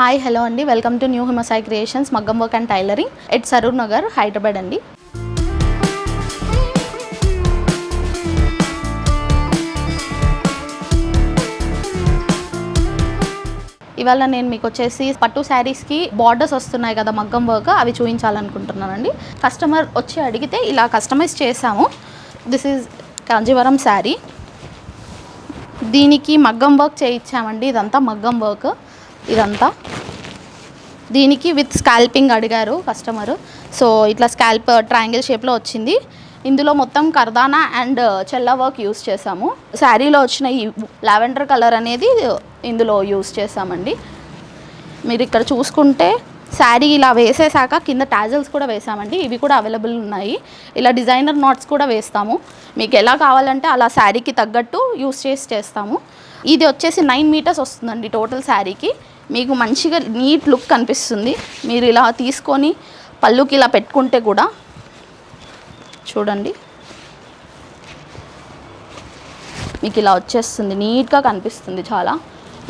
Hi hello అండి, welcome to new Himasai creations మగ్గం work and tailoring at Saroornagar, Hyderabad అండి. ఇవాళ నేను మీకు వచ్చేసి పట్టు శారీస్కి బార్డర్స్ వస్తున్నాయి కదా మగ్గం వర్క్, అవి చూపించాలనుకుంటున్నానండి. కస్టమర్ వచ్చి అడిగితే ఇలా కస్టమైజ్ చేసాము. దిస్ ఈజ్ కాంజీవరం శారీ, దీనికి మగ్గం వర్క్ చేయించామండి. ఇదంతా మగ్గం వర్క్, ఇదంతా దీనికి విత్ స్కాల్పింగ్ అడిగారు కస్టమర్. సో ఇట్లా స్కాల్ప్ ట్రయాంగిల్ షేప్లో వచ్చింది. ఇందులో మొత్తం కర్దానా అండ్ చెల్లా వర్క్ యూస్ చేసాము. శారీలో వచ్చిన ఈ లావెండర్ కలర్ అనేది ఇందులో యూస్ చేసామండి. మీరు ఇక్కడ చూసుకుంటే శారీ ఇలా వేసేసాక కింద టాజల్స్ కూడా వేసామండి. ఇవి కూడా అవైలబుల్ ఉన్నాయి. ఇలా డిజైనర్ నాట్స్ కూడా వేస్తాము. మీకు ఎలా కావాలంటే అలా శారీకి తగ్గట్టు యూస్ చేస్తాము. ఇది వచ్చేసి 9 మీటర్స్ వస్తుందండి టోటల్ శారీకి. మీకు మంచిగా నీట్ లుక్ కనిపిస్తుంది. మీరు ఇలా తీసుకొని పళ్ళుకి ఇలా పెట్టుకుంటే కూడా చూడండి, మీకు ఇలా వచ్చేస్తుంది, నీట్గా కనిపిస్తుంది చాలా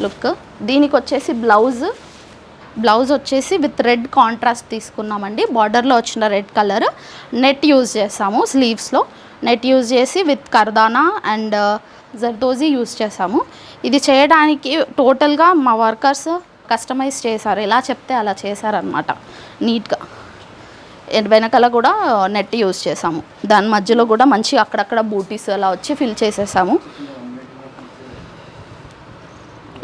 లుక్. దీనికి వచ్చేసి బ్లౌజ్ వచ్చేసి విత్ రెడ్ కాంట్రాస్ట్ తీసుకున్నామండి. బార్డర్లో వచ్చిన రెడ్ కలర్ నెట్ యూజ్ చేసాము. స్లీవ్స్లో నెట్ యూజ్ చేసి విత్ కర్దానా అండ్ జర్దోజీ యూజ్ చేసాము. ఇది చేయడానికి టోటల్గా మా వర్కర్స్ కస్టమైజ్ చేశారు. ఎలా చెప్తే అలా చేశారనమాట నీట్గా. వెనకాల కూడా నెట్ యూజ్ చేసాము. దాని మధ్యలో కూడా మంచి అక్కడక్కడ బూటీస్ అలా వచ్చి ఫిల్ చేసేసాము.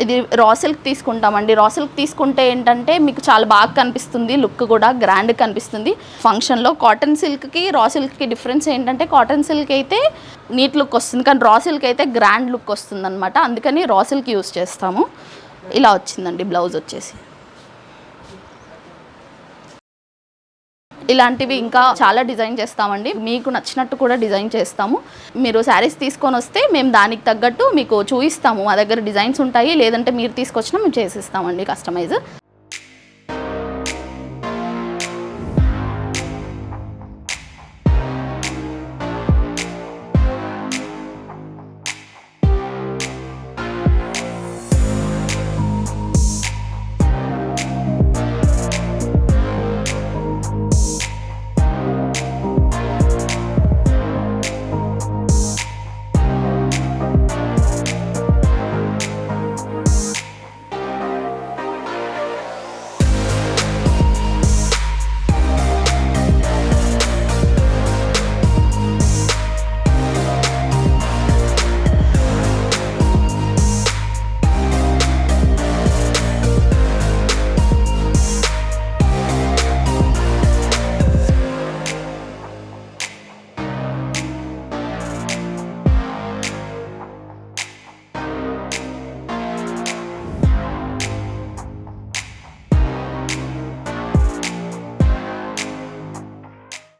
ఇది రా సిల్క్ తీసుకుంటామండి. రా సిల్క్ తీసుకుంటే ఏంటంటే మీకు చాలా బాగా కనిపిస్తుంది, లుక్ కూడా గ్రాండ్ కనిపిస్తుంది ఫంక్షన్లో. కాటన్ సిల్క్కి రా సిల్క్కి డిఫరెన్స్ ఏంటంటే కాటన్ సిల్క్ అయితే నీట్ లుక్ వస్తుంది, కానీ రా సిల్క్ అయితే గ్రాండ్ లుక్ వస్తుంది అనమాట. అందుకని రా సిల్క్ యూజ్ చేస్తాము. ఇలా వచ్చిందండి బ్లౌజ్ వచ్చేసి. ఇలాంటివి ఇంకా చాలా డిజైన్ చేస్తామండి. మీకు నచ్చినట్టు కూడా డిజైన్ చేస్తాము. మీరు శారీస్ తీసుకొని వస్తే మేము దానికి తగ్గట్టు మీకు చూపిస్తాము. మా దగ్గర డిజైన్స్ ఉంటాయి, లేదంటే మీరు తీసుకొచ్చినా మేము చేసిస్తామండి కస్టమైజ్.